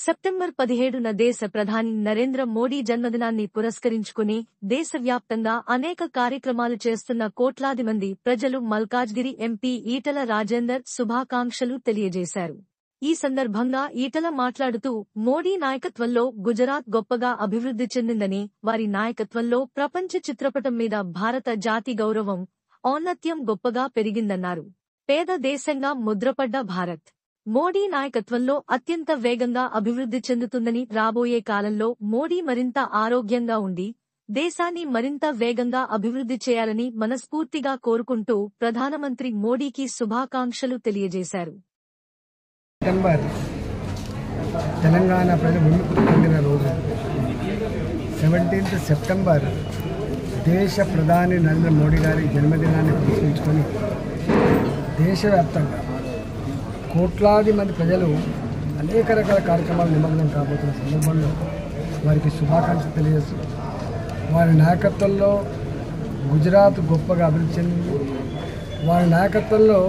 September 17న దేశ ప్రధాని నరేంద్ర మోడీ జన్మదినాన్ని పురస్కరించుకుని దేశవ్యాప్తంగా అనేక కార్యక్రమాలు చేస్తున్న కోట్లాది మంది ప్రజలు మల్కాజ్గిరి ఎంపీ ఈటల రాజేందర్ శుభాకాంక్షలు తెలియజేశారు. ఈ సందర్భంగా ఈటల మాట్లాడుతూ మోడీ నాయకత్వంలో గుజరాత్ గొప్పగా అభివృద్ధి చెందిందని, వారి నాయకత్వంలో ప్రపంచ చిత్రపటం మీద భారత జాతి గౌరవం, ఔన్నత్యం గొప్పగా పెరిగిందన్నారు. పేద దేశంగా ముద్రపడ్డ భారత్ మోడీ నాయకత్వంలో అత్యంత వేగంగా అభివృద్ధి చెందుతుందని, రాబోయే కాలంలో మోడీ మరింత ఆరోగ్యంగా ఉండి దేశాన్ని మరింత వేగంగా అభివృద్ధి చేయాలని మనస్ఫూర్తిగా కోరుకుంటూ ప్రధానమంత్రి మోడీకి శుభాకాంక్షలు తెలియజేశారు. తెలంగాణ ప్రజలు విముక్తి పొందిన రోజు 17th సెప్టెంబర్ దేశ ప్రధాని నరేంద్ర మోడీ గారి జన్మదినాన్ని పురస్కరించుకొని దేశవ్యాప్తంగా కోట్లాది మంది ప్రజలు అనేక రకాల కార్యక్రమాలు నిమగ్నం కాబోతున్న సందర్భంలో వారికి శుభాకాంక్షలు తెలియజేస్తూ, వారి నాయకత్వంలో గుజరాత్ గొప్పగా అభివృద్ధి చెందింది. వారి నాయకత్వంలో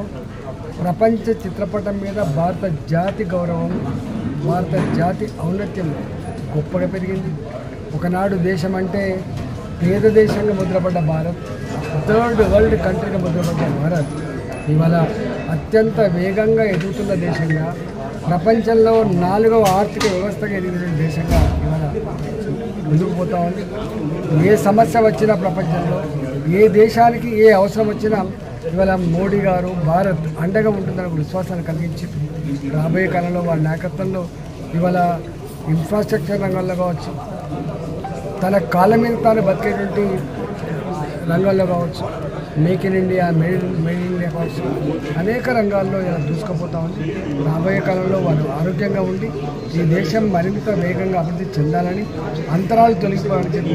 ప్రపంచ చిత్రపటం మీద భారత జాతి గౌరవం, భారత జాతి ఔన్నత్యం గొప్పగా పెరిగింది. ఒకనాడు దేశం అంటే పేద దేశంగా ముద్రపడ్డ భారత్, థర్డ్ వరల్డ్ కంట్రీగా ముద్రపడ్డ భారత్ ఇవాళ అత్యంత వేగంగా ఎదుగుతున్న దేశంగా, ప్రపంచంలో 4వ ఆర్థిక వ్యవస్థగా ఎదిగిన దేశంగా ఇవాళ ముందుకు పోతా ఉంది. ఏ సమస్య వచ్చినా ప్రపంచంలో, ఏ దేశానికి ఏ అవసరం వచ్చినా ఇవాళ మోడీ గారు భారత్ అండగా ఉంటుందనే విశ్వాసాన్ని కలిగించి, రాబోయే కాలంలో వారి నాయకత్వంలో ఇవాళ ఇన్ఫ్రాస్ట్రక్చర్ రంగంలో కావచ్చు, తన కాళ్ళ మీద తాను బతికేటువంటి రంగాల్లో కావచ్చు, make in India, made in India కావచ్చు, అనేక రంగాల్లో ఇలా దూసుకుపోతా ఉంది. రాబోయే కాలంలో వారు ఆరోగ్యంగా ఉండి ఈ దేశం మరింత వేగంగా అభివృద్ధి చెందాలని, అంతరాలు తొలగిపోవాలని